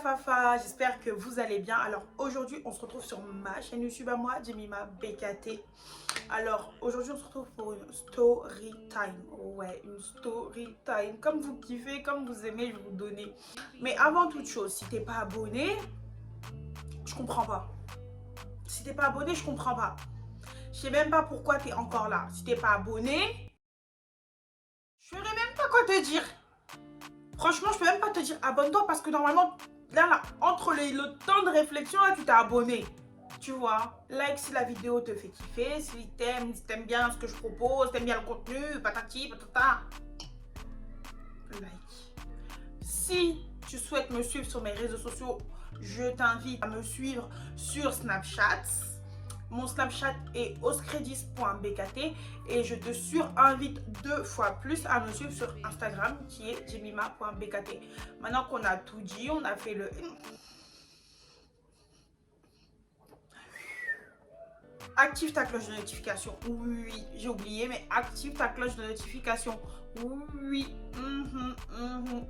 Fafa, j'espère que vous allez bien. Alors aujourd'hui on se retrouve sur ma chaîne YouTube à moi, Jemima BKT. Alors aujourd'hui on se retrouve pour une story time. Ouais, une story time. Comme vous kiffez, comme vous aimez, je vais vous donner. Mais avant toute chose, si t'es pas abonné, je comprends pas. Si t'es pas abonné, je comprends pas. Je sais même pas pourquoi t'es encore là. Si t'es pas abonné, je saurais même pas quoi te dire. Franchement, je peux même pas te dire abonne-toi parce que normalement, là, entre le temps de réflexion, là, tu t'es abonné. Tu vois, like si la vidéo te fait kiffer, si t'aimes bien ce que je propose, t'aimes bien le contenu, patati, patata. Like. Si tu souhaites me suivre sur mes réseaux sociaux, je t'invite à me suivre sur Snapchat. Mon Snapchat est oscredis.bkt et je te surinvite 2 fois plus à me suivre sur Instagram qui est jemima.bkt. Maintenant qu'on a tout dit, on a fait le... Active ta cloche de notification. Oui, j'ai oublié, mais active ta cloche de notification. Oui,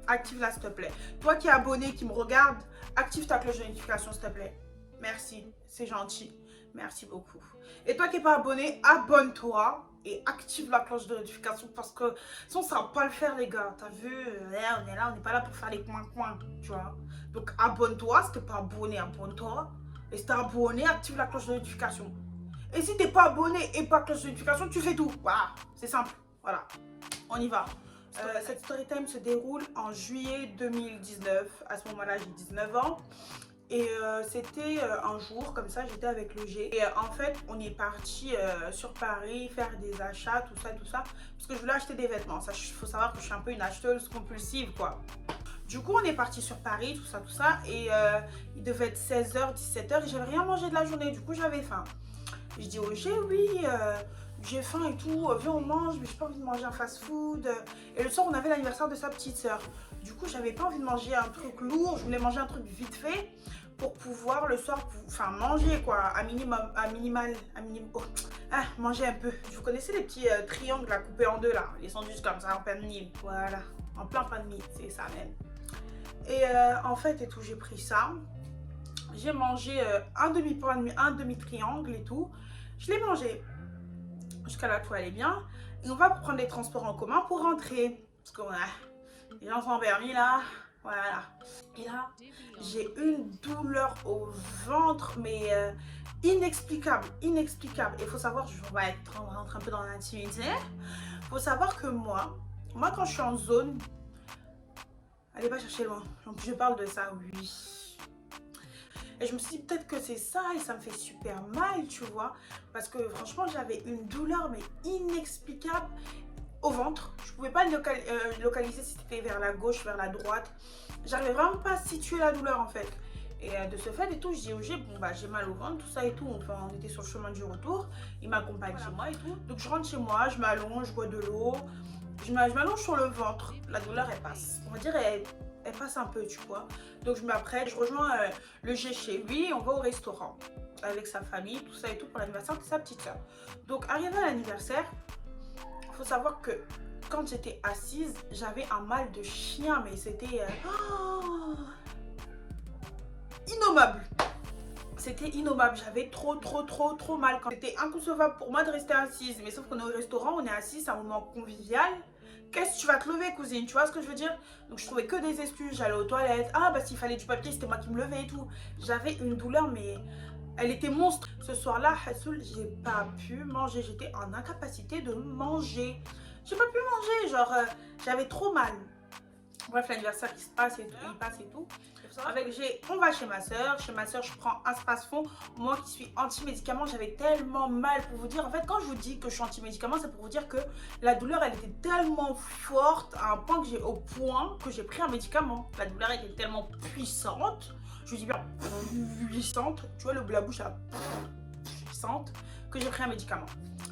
active-la s'il te plaît. Toi qui es abonné, qui me regarde, active ta cloche de notification s'il te plaît. Merci, c'est gentil. Merci beaucoup. Et toi qui n'es pas abonné, abonne-toi et active la cloche de notification parce que sinon ça va pas le faire les gars. T'as vu, on est là, on n'est pas là pour faire les coins-coins, tu vois. Donc abonne-toi, si t'es pas abonné, abonne-toi. Et si t'es abonné, active la cloche de notification. Et si t'es pas abonné et pas cloche de notification, tu fais tout. Voilà, c'est simple. Voilà, on y va. Cette story time se déroule en juillet 2019. À ce moment-là, j'ai 19 ans. Et c'était un jour, comme ça, j'étais avec le G. Et en fait, on est parti sur Paris faire des achats, tout ça, tout ça. Parce que je voulais acheter des vêtements. Il faut savoir que je suis un peu une acheteuse compulsive, quoi. Du coup, on est parti sur Paris, tout ça, tout ça. Et il devait être 16h, 17h. Et j'avais rien mangé de la journée. Du coup, j'avais faim. Je dis au G, oui, j'ai faim et tout. Viens, on mange, mais j'ai pas envie de manger un fast-food. Et le soir, on avait l'anniversaire de sa petite soeur. Du coup, j'avais pas envie de manger un truc lourd. Je voulais manger un truc vite fait pour pouvoir le soir, enfin manger quoi, à minimum, oh, manger un peu. Vous connaissez les petits triangles là, coupés en deux là, les sandwichs comme ça en pain de mie, voilà, en plein pain de mie, c'est ça même. Et en fait et tout, j'ai pris ça, j'ai mangé un demi triangle et tout, je l'ai mangé jusqu'à là tout allait bien. Et on va prendre les transports en commun pour rentrer, parce que les gens sont permis là. Voilà. Et là, j'ai une douleur au ventre, mais inexplicable, inexplicable. Il faut savoir, on va rentrer un peu dans l'intimité. Il faut savoir que moi quand je suis en zone, allez pas chercher loin. Donc je parle de ça, oui. Et je me suis dit peut-être que c'est ça et ça me fait super mal, tu vois. Parce que franchement, j'avais une douleur, mais inexplicable. Au ventre, je pouvais pas localiser si c'était vers la gauche, vers la droite. J'arrivais vraiment pas à situer la douleur en fait. Et de ce fait et tout, je dis au G, bon bah j'ai mal au ventre, tout ça et tout. Enfin, on était sur le chemin du retour, il m'accompagne chez moi et tout. Donc je rentre chez moi, je m'allonge, je bois de l'eau, je m'allonge sur le ventre. La douleur elle passe, on va dire elle passe un peu, tu vois. Donc je m'apprête, je rejoins le G chez lui, on va au restaurant avec sa famille, tout ça et tout pour l'anniversaire de sa petite soeur. Donc arrivé à l'anniversaire, il faut savoir que quand j'étais assise, j'avais un mal de chien, mais c'était innommable. C'était innommable, j'avais trop mal. C'était inconcevable pour moi de rester assise. Mais sauf qu'on est au restaurant, on est assis, c'est un moment convivial. Qu'est-ce que tu vas te lever, cousine? Tu vois ce que je veux dire? Donc je trouvais que des excuses, j'allais aux toilettes. Ah bah s'il fallait du papier, c'était moi qui me levais et tout. J'avais une douleur, mais elle était monstre. Ce soir-là, Hassoul, j'ai pas pu manger. J'étais en incapacité de manger. J'ai pas pu manger, genre j'avais trop mal. Bref, l'anniversaire qui se passe et tout, il passe et tout. Avec G, on va chez ma soeur. Chez ma soeur, je prends un Spasfon. Moi qui suis anti-médicament, j'avais tellement mal. Pour vous dire, en fait, quand je vous dis que je suis anti-médicament, c'est pour vous dire que la douleur, elle était tellement forte à un point que j'ai pris un médicament. La douleur était tellement puissante. Je dis bien puissante. Tu vois, la bouche là, puissante, que j'ai pris un médicament.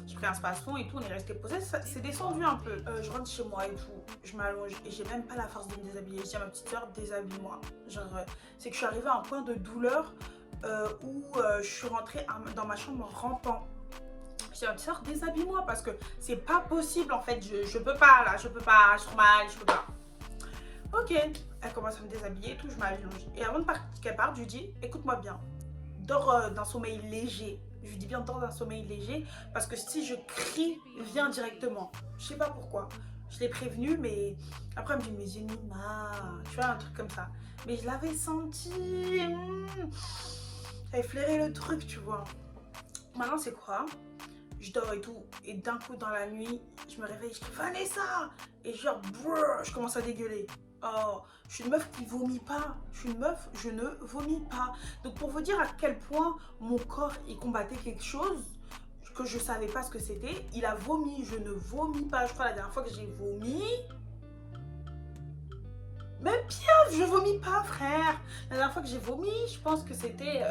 J'ai pris un Spasfon et tout, on est resté posé, c'est descendu un peu. Je rentre chez moi et tout, je m'allonge et j'ai même pas la force de me déshabiller. Je dis à ma petite soeur, déshabille-moi. Genre, c'est que je suis arrivée à un point de douleur où je suis rentrée dans ma chambre en rampant. Je dis à ma petite soeur, déshabille-moi parce que c'est pas possible en fait, je peux pas là, je peux pas, je suis trop mal, je peux pas. Ok, elle commence à me déshabiller et tout, je m'allonge. Et avant qu'elle parte, je lui dis, écoute-moi bien, dors d'un sommeil léger. Je lui dis bien dors d'un sommeil léger parce que si je crie, viens directement. Je sais pas pourquoi. Je l'ai prévenue, mais après elle me dit, mais Jenima, tu vois, un truc comme ça. Mais je l'avais senti. J'avais flairé le truc, tu vois. Maintenant, c'est quoi? Je dors et tout, et d'un coup dans la nuit, je me réveille, je dis Vanessa, et genre brrr, je commence à dégueuler. Oh, je suis une meuf qui vomit pas, je suis une meuf, je ne vomis pas. Donc pour vous dire à quel point mon corps il combattait quelque chose que je savais pas ce que c'était, il a vomi, je ne vomis pas. Je crois la dernière fois que j'ai vomi, même pire, je vomis pas frère. La dernière fois que j'ai vomi, je pense que c'était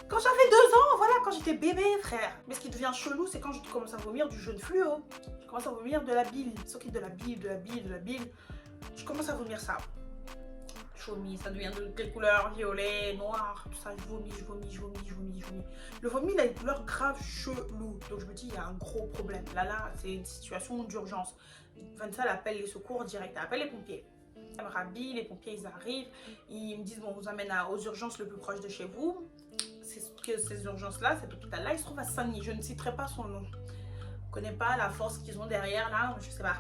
quand j'avais 2 ans, voilà, quand j'étais bébé, frère. Mais ce qui devient chelou, c'est quand je commence à vomir du jaune fluo. Je commence à vomir de la bile. Ce qui est de la bile, de la bile, de la bile. Je commence à vomir ça. Je vomis, ça devient de quelle couleur? Violet, noir, tout ça. Je vomis, je vomis, je vomis, je vomis, je vomis. Le vomi, il a une couleur grave chelou. Donc je me dis, il y a un gros problème. Là, c'est une situation d'urgence. Vanessa, elle appelle les secours direct. Elle appelle les pompiers. Elle me rhabille, les pompiers, ils arrivent. Ils me disent, bon, on vous amène aux urgences le plus proche de chez vous. Que ces urgences-là, cet hôpital-là, il se trouve à Saint-Denis. Je ne citerai pas son nom. Je ne connais pas la force qu'ils ont derrière, là, je sais pas.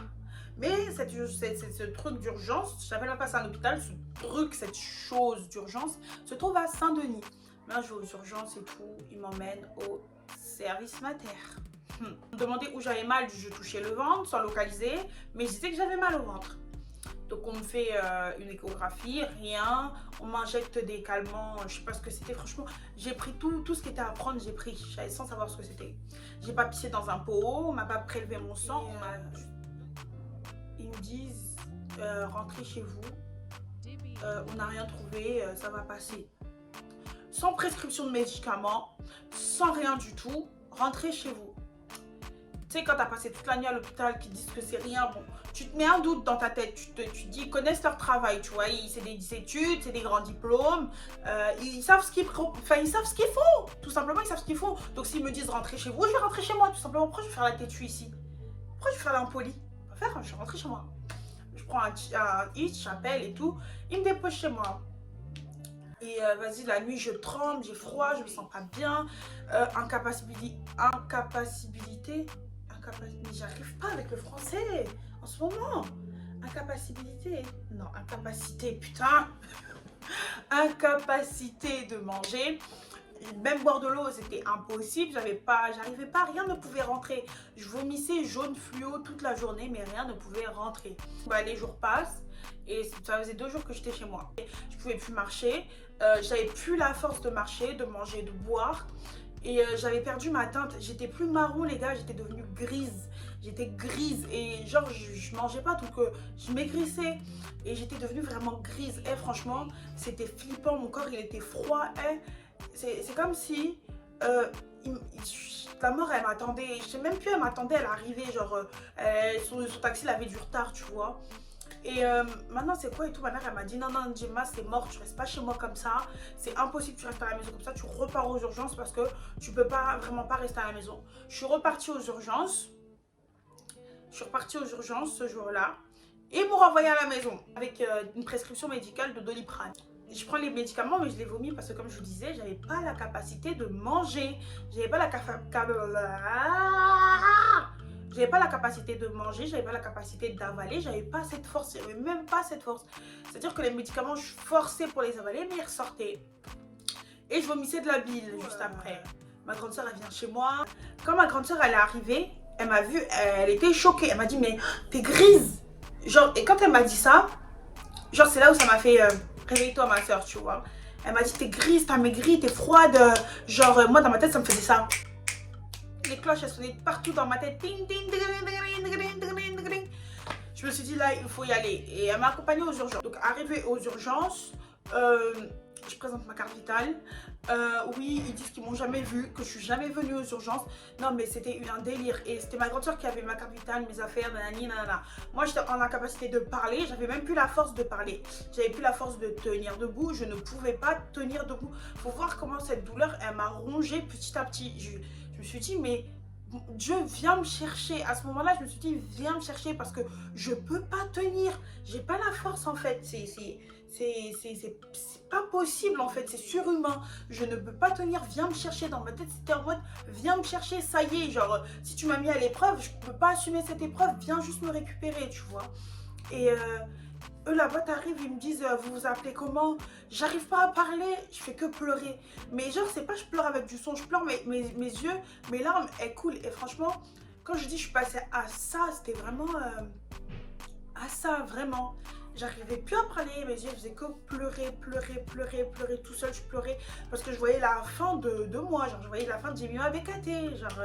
Mais ce truc d'urgence, je n'appelle pas ça un hôpital, ce truc, cette chose d'urgence, se trouve à Saint-Denis. Là, je vais aux urgences et tout, ils m'emmènent au service mater. On me demandait où j'avais mal, je touchais le ventre sans localiser, mais je disais que j'avais mal au ventre. Donc on me fait une échographie, rien, on m'injecte des calmants, je sais pas ce que c'était, franchement, j'ai pris tout ce qui était à prendre, j'ai pris, j'avais sans savoir ce que c'était. J'ai pas pissé dans un pot, on m'a pas prélevé mon sang, ils me disent, rentrez chez vous, on n'a rien trouvé, ça va passer. Sans prescription de médicaments, sans rien du tout, rentrez chez vous. Tu sais, quand tu as passé toute la nuit à l'hôpital, qui disent que c'est rien, bon, tu te mets un doute dans ta tête, tu te dis, ils connaissent leur travail, tu vois, c'est des études, c'est des grands diplômes, ils savent ce qu'ils font, tout simplement, ils savent ce qu'ils font. Donc s'ils me disent rentrer chez vous, je vais rentrer chez moi, tout simplement. Pourquoi je vais faire la têtue ici? Pourquoi je vais faire l'impoli? Je vais rentrer chez moi. Je prends un hitch, j'appelle et tout, ils me déposent chez moi. Et vas-y, la nuit, je tremble, j'ai froid, je me sens pas bien, mais j'arrive pas avec le français en ce moment. Incapacité. Non, incapacité, putain. Incapacité de manger. Même boire de l'eau, c'était impossible. J'arrivais pas, rien ne pouvait rentrer. Je vomissais jaune fluo toute la journée, mais rien ne pouvait rentrer. Bah, les jours passent et ça faisait 2 jours que j'étais chez moi. Je pouvais plus marcher, j'avais plus la force de marcher, de manger, de boire. Et j'avais perdu ma teinte, j'étais plus marron les gars, j'étais devenue grise. J'étais grise et genre je mangeais pas donc je maigrissais. Et j'étais devenue vraiment grise. Et franchement, c'était flippant, mon corps il était froid. C'est comme si la mort elle m'attendait, je sais même plus elle m'attendait, elle arrivait genre son taxi il avait du retard tu vois. Et maintenant c'est quoi et tout, ma mère elle m'a dit non Gemma c'est mort, tu restes pas chez moi comme ça, c'est impossible que tu restes à la maison comme ça, tu repars aux urgences parce que tu peux pas vraiment pas rester à la maison. Je suis repartie aux urgences, ce jour-là et ils m'ont renvoyée à la maison avec une prescription médicale de Doliprane. Je prends les médicaments mais je les vomis parce que comme je vous disais, j'avais pas la capacité de manger, j'avais pas la capacité de manger, j'avais pas la capacité d'avaler, j'avais pas cette force, j'avais même pas cette force. C'est-à-dire que les médicaments, je forçais pour les avaler, mais ils ressortaient. Et je vomissais de la bile juste après. Ma grande soeur, elle vient chez moi. Quand ma grande soeur, elle est arrivée, elle m'a vue, elle était choquée. Elle m'a dit, mais t'es grise. Genre, et quand elle m'a dit ça, genre, c'est là où ça m'a fait, réveille-toi ma soeur, tu vois. Elle m'a dit, t'es grise, t'as maigri, t'es froide. Genre, moi, dans ma tête, ça me faisait ça. Les cloches elles sonnaient partout dans ma tête. Je me suis dit là il faut y aller et elle m'a accompagnée aux urgences. Donc arrivée aux urgences, je présente ma carte vitale. Oui, ils disent qu'ils m'ont jamais vue, que je suis jamais venue aux urgences. Non mais c'était un délire et c'était ma grande soeur qui avait ma carte vitale, mes affaires, nanani, nanana. Moi j'étais en incapacité de parler, j'avais même plus la force de parler. J'avais plus la force de tenir debout, je ne pouvais pas tenir debout. Faut voir comment cette douleur elle m'a rongée petit à petit. Je me suis dit mais Dieu, viens me chercher. À ce moment-là, je me suis dit, viens me chercher parce que je peux pas tenir. J'ai pas la force en fait. C'est pas possible en fait. C'est surhumain. Je ne peux pas tenir. Viens me chercher. Dans ma tête, c'était en mode, viens me chercher. Ça y est, genre, si tu m'as mis à l'épreuve, je peux pas assumer cette épreuve. Viens juste me récupérer, tu vois. Et eux là-bas t'arrives, ils me disent vous vous appelez comment? J'arrive pas à parler, je fais que pleurer. Mais genre c'est pas je pleure avec du son, je pleure mes yeux, mes larmes elles coulent. Et franchement, quand je dis je suis passée à ça, c'était vraiment à ça, vraiment. J'arrivais plus à parler, mes yeux faisaient que pleurer, pleurer, pleurer, pleurer, tout seul je pleurais. Parce que je voyais la fin de moi, genre je voyais la fin de Jemima BKT, genre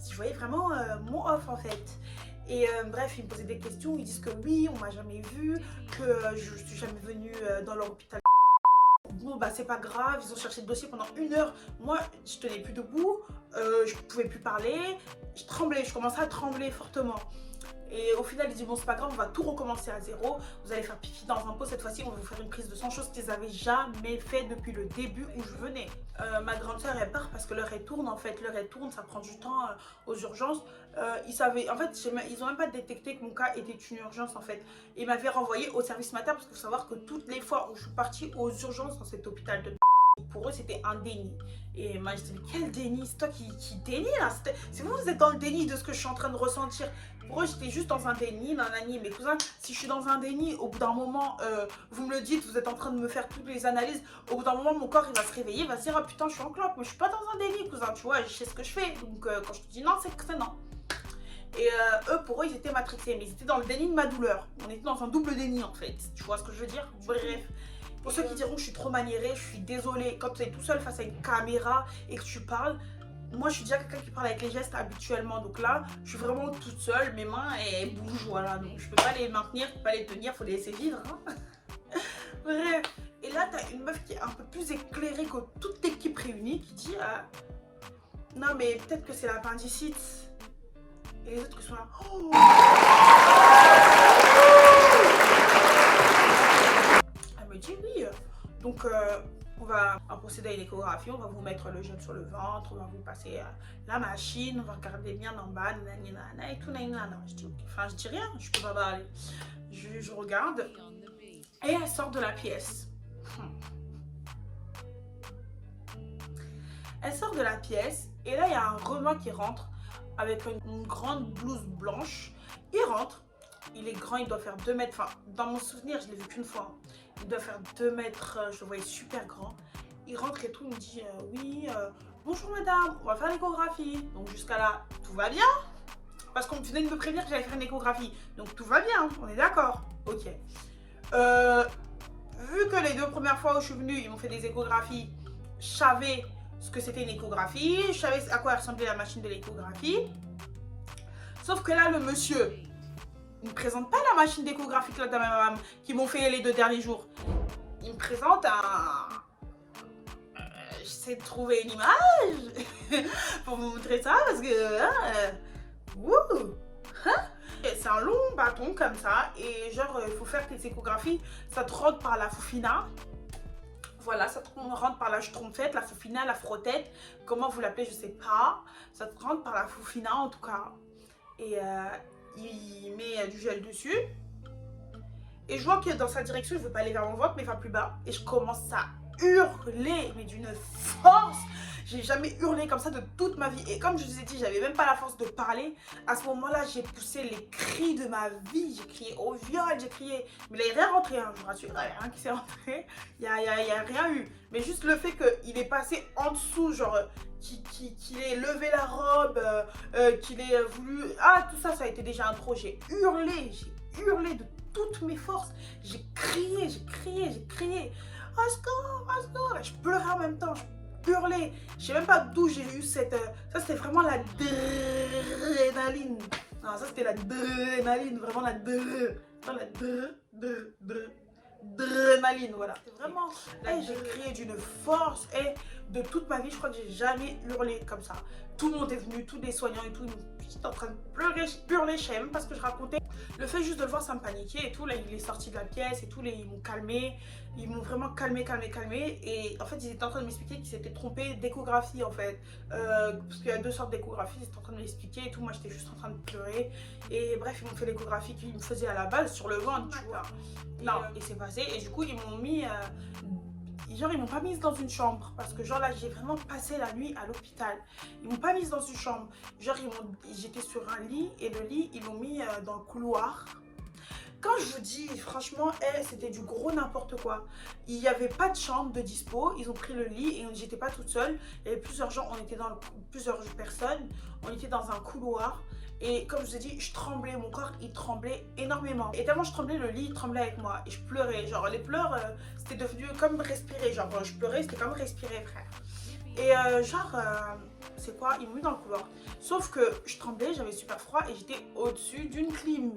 je voyais vraiment mon off en fait. Et bref, ils me posaient des questions, ils disent que oui, on m'a jamais vu, que je suis jamais venue dans leur hôpital. Bon bah c'est pas grave, ils ont cherché le dossier pendant 1 heure. Moi je tenais plus debout, je pouvais plus parler, je tremblais, je commençais à trembler fortement. Et au final, ils disent bon, c'est pas grave, on va tout recommencer à zéro. Vous allez faire pipi dans un pot. Cette fois-ci, on va vous faire une prise de sang, chose qu'ils n'avaient jamais fait depuis le début où je venais. Ma grande soeur, elle part parce que l'heure elle tourne. En fait, l'heure elle tourne, ça prend du temps aux urgences. Ils savaient, en fait, ils n'ont même pas détecté que mon cas était une urgence en fait. Ils m'avaient renvoyé au service matin parce qu'il faut savoir que toutes les fois où je suis partie aux urgences dans cet hôpital de pour eux c'était un déni. Et moi je dis mais quel déni? C'est toi qui dénie là? C'est vous êtes dans le déni de ce que je suis en train de ressentir. Pour eux j'étais juste dans un déni, nanani. Mes cousins, si je suis dans un déni, au bout d'un moment vous me le dites, vous êtes en train de me faire toutes les analyses, au bout d'un moment mon corps il va se réveiller, il va se dire ah putain je suis en clope, mais je suis pas dans un déni cousin, tu vois, je sais ce que je fais. Donc quand je te dis non c'est que c'est non. Et eux, pour eux, ils étaient matrixés, mais ils étaient dans le déni de ma douleur. On était dans un double déni en fait. Tu vois ce que je veux dire? Bref. Pour ceux qui diront que je suis trop maniérée, je suis désolée. Quand tu es tout seul face à une caméra et que tu parles, moi je suis déjà quelqu'un qui parle avec les gestes habituellement. Donc là, je suis vraiment toute seule. Mes mains elles bougent, voilà. Donc je peux pas les maintenir, je peux pas les tenir, faut les laisser vivre. Hein. Bref. Et là, tu as une meuf qui est un peu plus éclairée que toute l'équipe réunie qui dit non, mais peut-être que c'est l'appendicite. Et les autres qui sont là. Oh, me dit oui. Donc on va procéder à une échographie, on va vous mettre le gel sur le ventre, on va vous passer la machine, on va regarder bien en bas, nanana, et tout, nanana. Je dis ok, enfin je dis rien, je peux pas parler. Je regarde et elle sort de la pièce. Elle sort de la pièce et là il y a un Romain qui rentre avec une grande blouse blanche. Il rentre. Il est grand, il doit faire 2 mètres, enfin dans mon souvenir je l'ai vu qu'une fois, il doit faire 2 mètres, je le voyais super grand. Il rentre et tout, il me dit oui, bonjour madame, on va faire l'échographie. Donc jusqu'à là, tout va bien, parce qu'on venait de me prévenir que j'allais faire une échographie, donc tout va bien, on est d'accord. Ok. Vu que les 2 premières fois où je suis venue, ils m'ont fait des échographies, je savais ce que c'était une échographie, je savais à quoi ressemblait la machine de l'échographie. Sauf que là, le monsieur, il ne me présente pas la machine d'échographie là de ma maman qui m'ont fait les 2 derniers jours. Il me présente un... J'essaie de trouver une image pour vous montrer ça parce que... c'est un long bâton comme ça et genre il faut faire tes échographies, ça te rentre par la foufina. Voilà, ça te rentre par la schtroumpfette, la foufina, la frottette, comment vous l'appelez, je sais pas. Ça te rentre par la foufina en tout cas. Et il met du gel dessus. Et je vois que dans sa direction, je ne veux pas aller vers mon ventre, mais il va plus bas. Et je commence à hurler, mais d'une force. J'ai jamais hurlé comme ça de toute ma vie. Et comme je vous ai dit, j'avais même pas la force de parler. À ce moment-là, j'ai poussé les cris de ma vie. J'ai crié au viol, j'ai crié. Mais là, il n'y a rien rentré, hein, je vous rassure. Il n'y a rien qui s'est rentré. Il n'y a rien eu. Mais juste le fait qu'il est passé en dessous, genre, qu'il ait levé la robe, qu'il ait voulu... Ah, tout ça, ça a été déjà un trop. J'ai hurlé de toutes mes forces. J'ai crié, j'ai crié, j'ai crié. Au secours, au secours. Je pleurais en même temps, je hurlais. Je sais même pas d'où j'ai eu cette... Ça, c'était vraiment la adrénaline. Non, ça, c'était la adrénaline, vraiment la adrénaline, voilà. Vraiment, j'ai crié d'une force et de toute ma vie, je crois que j'ai jamais hurlé comme ça. Tout le monde est venu, tous les soignants et tout, j'étais en train de pleurer, hurler, je savais même pas ce que je racontais. Le fait juste de le voir, ça me paniquait et tout. Là, il est sorti de la pièce et tout. Ils m'ont calmé. Ils m'ont vraiment calmé. Et en fait, ils étaient en train de m'expliquer qu'ils s'étaient trompés d'échographie en fait. Parce qu'il y a 2 sortes d'échographie. Ils étaient en train de m'expliquer et tout. Moi, j'étais juste en train de pleurer. Et bref, ils m'ont fait l'échographie qu'ils me faisaient à la base sur le ventre, tu vois. Non, et c'est passé. Et du coup, ils m'ont mis. Genre, ils m'ont pas mise dans une chambre parce que genre là j'ai vraiment passé la nuit à l'hôpital. Ils m'ont pas mise dans une chambre. Genre j'étais sur un lit et le lit ils l'ont mis dans le couloir. Quand je vous dis franchement, c'était du gros n'importe quoi. Il n'y avait pas de chambre de dispo. Ils ont pris le lit et j'étais pas toute seule. Il y avait plusieurs gens, on était plusieurs personnes. On était dans un couloir. Et comme je vous ai dit, je tremblais, mon corps il tremblait énormément. Et tellement je tremblais, le lit il tremblait avec moi. Et je pleurais, genre les pleurs, c'était devenu comme respirer. Genre je pleurais, c'était comme respirer, frère. Et c'est quoi? Ils m'ont mis dans le couloir. Sauf que je tremblais, j'avais super froid et j'étais au-dessus d'une clim.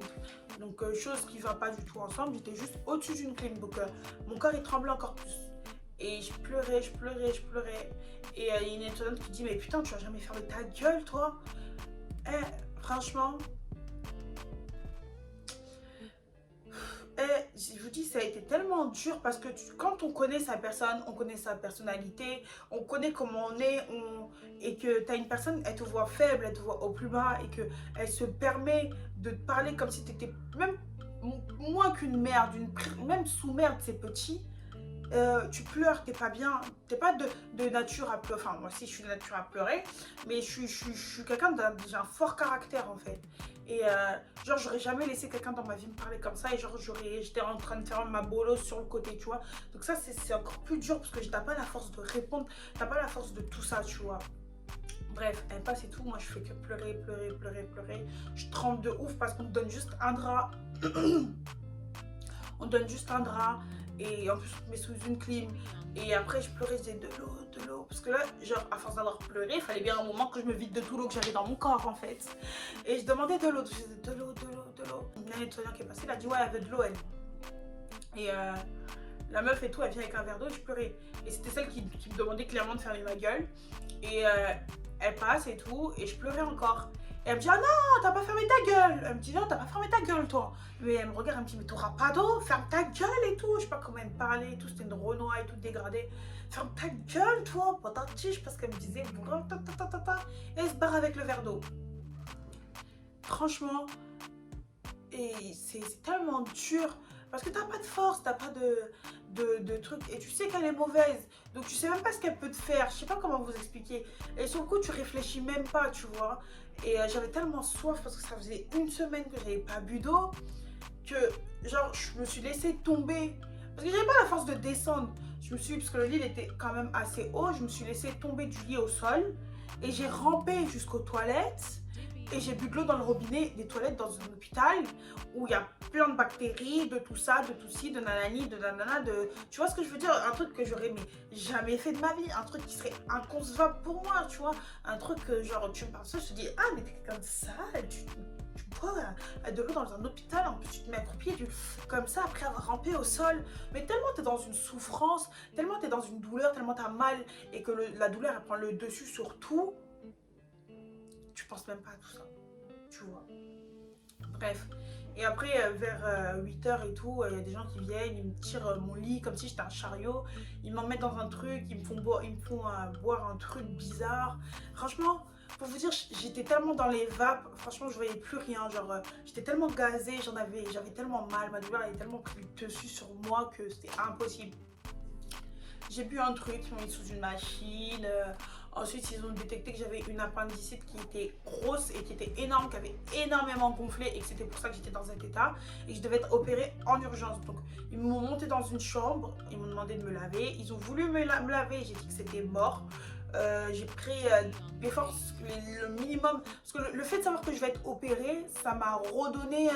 Donc chose qui va pas du tout ensemble, j'étais juste au-dessus d'une clim. Donc mon corps il tremblait encore plus. Et je pleurais. Et il y a une étudiante qui dit mais putain tu vas jamais fermer ta gueule toi. Franchement, je vous dis, ça a été tellement dur parce que quand on connaît sa personne, on connaît sa personnalité, on connaît comment on est, et que tu as une personne, elle te voit faible, elle te voit au plus bas, et qu'elle se permet de te parler comme si tu étais même moins qu'une merde, même sous-merde, c'est petit. Tu pleures, t'es pas bien, t'es pas de nature à pleurer, enfin moi aussi je suis de nature à pleurer, mais je suis quelqu'un j'ai un fort caractère en fait. Et genre j'aurais jamais laissé quelqu'un dans ma vie me parler comme ça et genre j'étais en train de faire ma bolosse sur le côté, tu vois. Donc ça c'est encore plus dur parce que t'as pas la force de répondre, t'as pas la force de tout ça, tu vois. Bref, elle passe et tout, moi je fais que pleurer. Je tremble de ouf parce qu'on me donne juste un drap. On donne juste un drap. Et en plus on me met sous une clim. Et après je pleurais, je disais de l'eau. Parce que là, genre à force d'avoir pleuré, il fallait bien un moment que je me vide de tout l'eau que j'avais dans mon corps en fait. Et je demandais de l'eau, je disais de l'eau. Une nettoyante qui est passée, elle a dit ouais elle veut de l'eau elle. Et la meuf et tout, elle vient avec un verre d'eau et je pleurais. Et c'était celle qui me demandait clairement de fermer ma gueule. Et elle passe et tout, et je pleurais encore. Et elle me dit ah non, t'as pas fermé ta gueule. Elle me dit non, t'as pas fermé ta gueule toi. Mais elle me regarde, elle me dit mais t'auras pas d'eau, ferme ta gueule et tout. Je sais pas comment elle me parlait et tout, c'était une Renoir et tout dégradée. Ferme ta gueule toi, patati, je sais pas ce qu'elle me disait. Et elle se barre avec le verre d'eau. Franchement, et c'est tellement dur. Parce que t'as pas de force, t'as pas de truc. Et tu sais qu'elle est mauvaise. Donc tu sais même pas ce qu'elle peut te faire. Je sais pas comment vous expliquer. Et sur le coup, tu réfléchis même pas, tu vois. Et j'avais tellement soif parce que ça faisait une semaine que j'avais pas bu d'eau. Que genre, je me suis laissée tomber. Parce que j'avais pas la force de descendre. Parce que le lit il était quand même assez haut. Je me suis laissée tomber du lit au sol. Et j'ai rampé jusqu'aux toilettes. Et j'ai bu de l'eau dans le robinet des toilettes dans un hôpital où il y a plein de bactéries, de tout ça, de tout ci, de nanani, de nanana, de... Tu vois ce que je veux dire? Un truc que j'aurais jamais fait de ma vie, un truc qui serait inconcevable pour moi, tu vois? Un truc que genre, tu me parles ça, je te dis, ah mais t'es comme ça, tu bois de l'eau dans un hôpital, en plus tu te mets accroupi, comme ça, après avoir rampé au sol. Mais tellement t'es dans une souffrance, tellement t'es dans une douleur, tellement t'as mal et que la douleur elle prend le dessus sur tout. Tu penses même pas à tout ça, tu vois. Bref. Et après, vers 8h et tout, il y a des gens qui viennent, ils me tirent mon lit comme si j'étais un chariot. Ils m'en mettent dans un truc, ils me font boire un truc bizarre. Franchement, pour vous dire, j'étais tellement dans les vapes, franchement, je voyais plus rien. Genre, j'étais tellement gazée, j'avais tellement mal, ma douleur avait tellement pris le dessus sur moi que c'était impossible. J'ai bu un truc, ils m'ont mis sous une machine. Ensuite, ils ont détecté que j'avais une appendicite qui était grosse et qui était énorme, qui avait énormément gonflé et que c'était pour ça que j'étais dans cet état et que je devais être opérée en urgence. Donc, ils m'ont monté dans une chambre, ils m'ont demandé de me laver. Ils ont voulu me laver, j'ai dit que c'était mort. J'ai pris des forces, le minimum. Parce que le fait de savoir que je vais être opérée, ça m'a redonné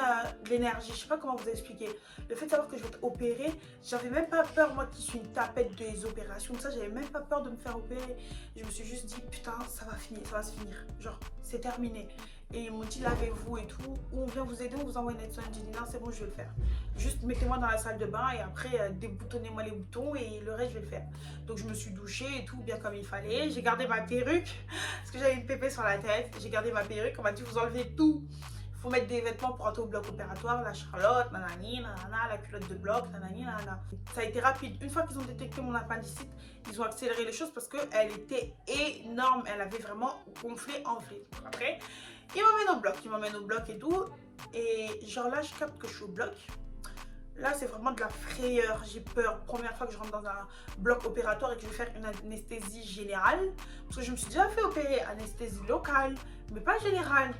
de l'énergie. Je sais pas comment vous expliquer. Le fait de savoir que je vais être opérée, j'avais même pas peur, moi qui suis une tapette des opérations, ça, j'avais même pas peur de me faire opérer. Je me suis juste dit, putain, ça va finir, ça va se finir. Genre, c'est terminé. Et ils m'ont dit lavez-vous et tout, ou on vient vous aider, on vous envoie une aide-soignante. J'ai dit non, c'est bon, je vais le faire. Juste mettez-moi dans la salle de bain et après déboutonnez-moi les boutons et le reste je vais le faire. Donc je me suis douchée et tout bien comme il fallait. J'ai gardé ma perruque parce que j'avais une pépée sur la tête. J'ai gardé ma perruque, on m'a dit vous enlevez tout. Faut mettre des vêtements pour entrer au bloc opératoire, la Charlotte, nanani, nanana, la culotte de bloc, nanani, nanana. Ça a été rapide. Une fois qu'ils ont détecté mon appendicite, ils ont accéléré les choses parce qu'elle était énorme. Elle avait vraiment gonflé, enflé. Après, ils m'emmènent au bloc et tout. Et genre là, je capte que je suis au bloc. Là, c'est vraiment de la frayeur. J'ai peur. Première fois que je rentre dans un bloc opératoire et que je vais faire une anesthésie générale. Parce que je me suis déjà fait opérer anesthésie locale, mais pas générale.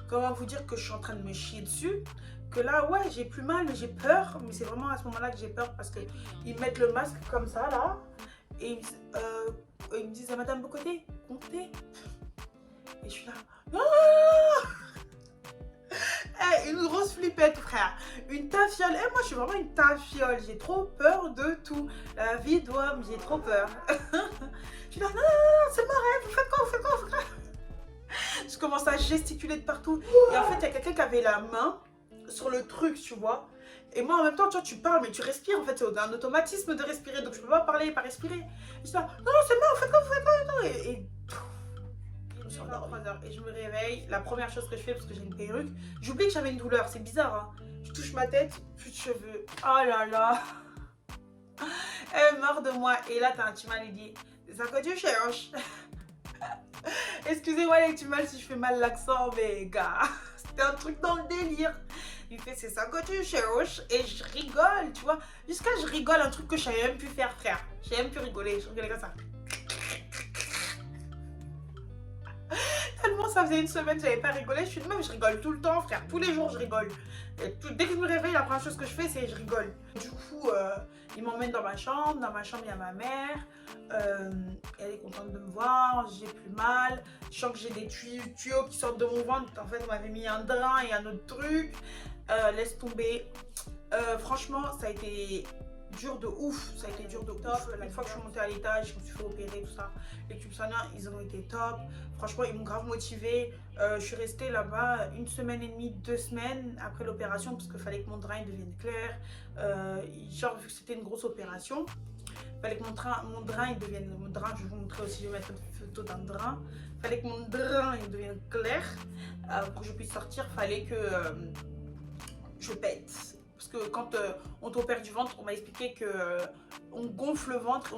Comment vous dire que je suis en train de me chier dessus, que là ouais j'ai plus mal mais j'ai peur, mais c'est vraiment à ce moment là que j'ai peur parce que ils mettent le masque comme ça là et ils me disent madame Bocoté comptez et je suis là hey, une grosse flippette frère, une tafiole. Et moi je suis vraiment une tafiole, j'ai trop peur de tout, la vie d'homme, j'ai trop peur. Je suis là non c'est mon rêve, vous faites quoi, vous faites quoi, vous faites quoi. Je commence à gesticuler de partout. Et en fait, il y a quelqu'un qui avait la main sur le truc, tu vois. Et moi, en même temps, tu vois, tu parles, mais tu respires. En fait, c'est un automatisme de respirer. Donc, je peux pas parler et pas respirer. Et je dis, non, non, c'est moi, faites quoi, vous faites quoi. Et je me suis endormie. Et je me réveille. La première chose que je fais, parce que j'ai une perruque, j'oublie que j'avais une douleur. C'est bizarre, hein. Je touche ma tête, plus de cheveux. Oh là là. Elle meurt de moi. Et là, t'as un petit mal, il dit, c'est ça que tu cherches. Excusez-moi les petits mal si je fais mal l'accent, mais gars, c'était un truc dans le délire. Il fait c'est ça que tu cherches et je rigole, tu vois. Jusqu'à je rigole, un truc que je savais même plus faire, frère. Je savais même plus rigoler, je rigolais comme ça. Tellement ça faisait une semaine que j'avais pas rigolé, je suis de même, je rigole tout le temps, frère. Tous les jours je rigole. Et dès que je me réveille, la première chose que je fais, c'est je rigole. Du coup, ils m'emmènent dans ma chambre. Dans ma chambre, il y a ma mère. Elle est contente de me voir, j'ai plus mal. Je sens que j'ai des tuyaux qui sortent de mon ventre. En fait, on m'avait mis un drain et un autre truc. Laisse tomber. Franchement, ça a été dur de ouf. Ça a été dur de ouf. Une fois que je suis montée à l'étage, je me suis fait opérer, tout ça. Les tubes sanguins, ils ont été top. Franchement, ils m'ont grave motivée. Je suis restée là-bas 1 semaine et demie, 2 semaines après l'opération parce qu'il fallait que mon drain devienne clair. Genre, vu que c'était une grosse opération, il fallait que mon drain il devienne. Mon drain, je vais vous montrer aussi, je vais mettre une photo d'un drain. Il fallait que mon drain il devienne clair pour que je puisse sortir. Il fallait que je pète. Parce que quand on t'opère du ventre, on m'a expliqué que on gonfle le ventre,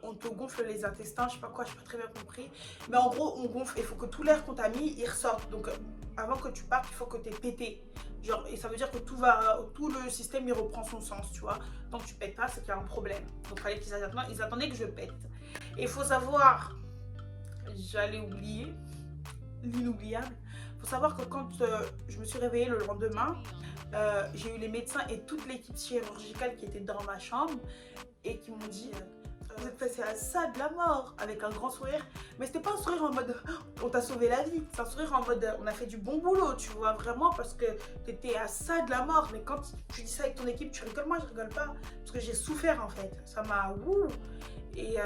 on te gonfle les intestins, je sais pas quoi, je n'ai pas très bien compris. Mais en gros, on gonfle, il faut que tout l'air qu'on t'a mis, il ressorte. Donc avant que tu partes, il faut que tu aies pété. Genre, et ça veut dire que tout le système, il reprend son sens, tu vois. Tant que tu pètes pas, c'est qu'il y a un problème. Donc il fallait qu'ils attendaient que je pète. Et il faut savoir, j'allais oublier, l'inoubliable. Il faut savoir que quand je me suis réveillée le lendemain, j'ai eu les médecins et toute l'équipe chirurgicale qui était dans ma chambre et qui m'ont dit vous êtes passé à ça de la mort avec un grand sourire. Mais c'était pas un sourire en mode on t'a sauvé la vie, c'est un sourire en mode on a fait du bon boulot, tu vois, vraiment, parce que t'étais à ça de la mort. Mais quand tu dis ça avec ton équipe, tu rigoles. Moi je rigole pas parce que j'ai souffert en fait, ça m'a et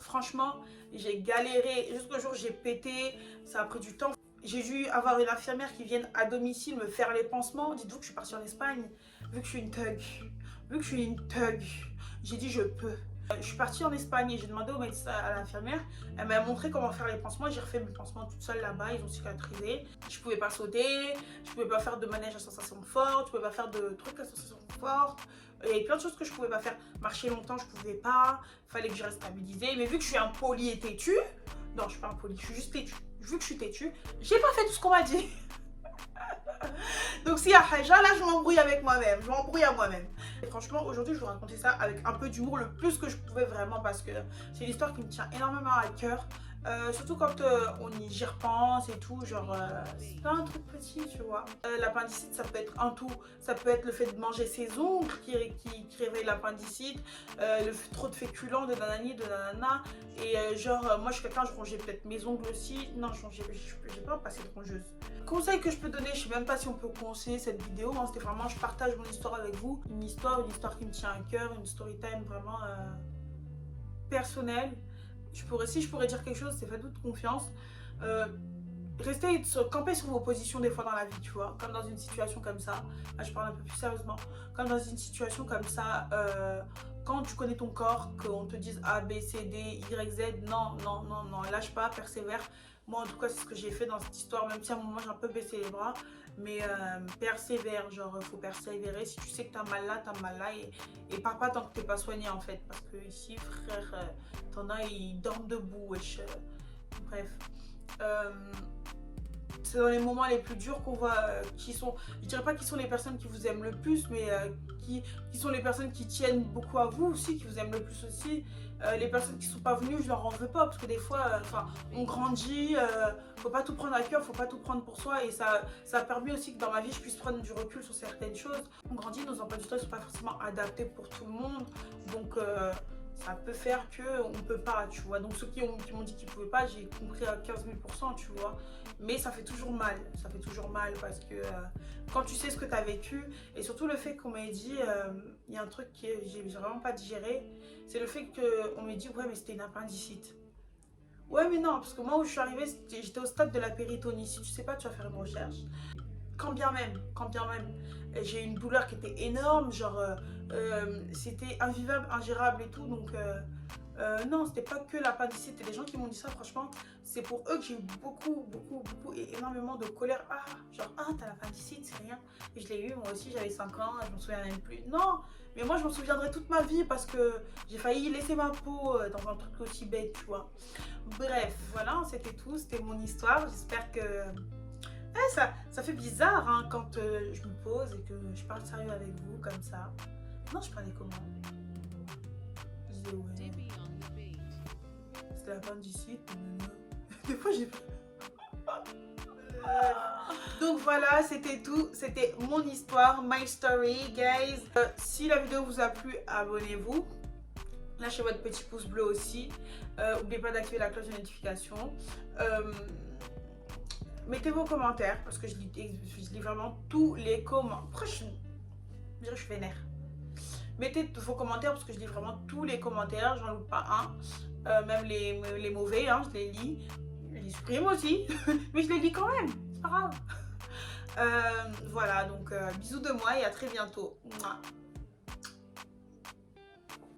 franchement j'ai galéré jusqu'au jour où j'ai pété. Ça a pris du temps. J'ai dû avoir une infirmière qui vienne à domicile me faire les pansements. Dites-vous que je suis partie en Espagne, vu que je suis une thug. J'ai dit je peux. Je suis partie en Espagne et j'ai demandé au médecin, à l'infirmière. Elle m'a montré comment faire les pansements. J'ai refait mes pansements toute seule là-bas, ils ont cicatrisé. Je pouvais pas sauter, je pouvais pas faire de manège à sensation forte, je pouvais pas faire de trucs à sensation forte. Il y avait plein de choses que je pouvais pas faire. Marcher longtemps, je pouvais pas. Fallait que je reste stabilisée. Mais vu que je suis un poli et têtu, non, je suis pas un poli, je suis juste têtu. Vu que je suis têtue, j'ai pas fait tout ce qu'on m'a dit. Donc si à Haja, là je m'embrouille avec moi-même, je m'embrouille à moi-même. Et franchement, aujourd'hui je vous raconter ça avec un peu d'humour, le plus que je pouvais vraiment, parce que c'est une histoire qui me tient énormément à cœur. Surtout quand j'y repense et tout, genre c'est pas un truc petit, tu vois. L'appendicite, ça peut être un tout, ça peut être le fait de manger ses ongles qui réveille l'appendicite, trop de féculents, de nanani, de nanana. Et moi je suis quelqu'un, je rongeais peut-être mes ongles aussi. Non, j'ai pas passé de rongeuse. Conseil que je peux donner, je sais même pas si on peut conseiller cette vidéo, hein, c'était vraiment, je partage mon histoire avec vous. Une histoire qui me tient à cœur, une story time vraiment personnelle. si je pourrais dire quelque chose, c'est faites-vous confiance. Restez camper sur vos positions des fois dans la vie, tu vois, comme dans une situation comme ça. Là, je parle un peu plus sérieusement. Comme dans une situation comme ça, quand tu connais ton corps, qu'on te dise A, B, C, D, Y, Z, non, non, non, non, lâche pas, persévère. Moi, en tout cas, c'est ce que j'ai fait dans cette histoire, même si à un moment, j'ai un peu baissé les bras. Mais persévère, genre, faut persévérer. Si tu sais que t'as mal là, t'as mal là. Et pars pas tant que t'es pas soigné, en fait. Parce que ici, frère, t'en as, ils dorment debout, wesh. Bref. C'est dans les moments les plus durs qu'on voit qui sont, je dirais pas qui sont les personnes qui vous aiment le plus, mais qui sont les personnes qui tiennent beaucoup à vous aussi, qui vous aiment le plus aussi. Les personnes qui sont pas venues, je leur en veux pas, parce que des fois, on grandit, faut pas tout prendre à cœur, faut pas tout prendre pour soi, et ça a permis aussi que dans ma vie, je puisse prendre du recul sur certaines choses. On grandit, nos emplois du temps ne sont pas forcément adaptés pour tout le monde, donc ça peut faire qu'on ne peut pas, tu vois. Donc ceux qui m'ont dit qu'ils ne pouvaient pas, j'ai compris à 15 000 %, tu vois. Mais ça fait toujours mal, parce que quand tu sais ce que tu as vécu, et surtout le fait qu'on m'ait dit, il y a un truc que j'ai vraiment pas digéré, c'est le fait qu'on m'ait dit, ouais mais c'était une appendicite. Ouais mais non, parce que moi où je suis arrivée, j'étais au stade de la péritonie. Si tu sais pas, tu vas faire une recherche. Quand bien même, j'ai eu une douleur qui était énorme, genre c'était invivable, ingérable et tout, donc non, c'était pas que l'appendicite, c'était des gens qui m'ont dit ça, franchement, c'est pour eux que j'ai eu beaucoup, et énormément de colère. Ah, genre, ah, t'as l'appendicite, c'est rien. Et je l'ai eu, moi aussi, j'avais 5 ans, je m'en souviens même plus. Non, mais moi, je m'en souviendrai toute ma vie parce que j'ai failli laisser ma peau dans un truc aussi bête, tu vois. Bref, voilà, c'était tout, c'était mon histoire, j'espère que ça fait bizarre hein, quand je me pose et que je parle sérieux avec vous comme ça. Non, je parlais comment? Je disais ouais. C'était la fin d'ici. Des fois j'ai... Donc voilà, c'était tout. C'était mon histoire, my story, guys. Si la vidéo vous a plu, abonnez-vous. Lâchez votre petit pouce bleu aussi. N'oubliez pas d'activer la cloche de notification. Mettez vos commentaires parce que je lis vraiment tous les commentaires. Pourquoi je suis vénère. Mettez vos commentaires parce que je lis vraiment tous les commentaires, j'en loupe pas un. Même les mauvais, hein, je les lis. Je les supprime aussi, mais je les lis quand même, c'est pas grave. Voilà, donc bisous de moi et à très bientôt. Mouah.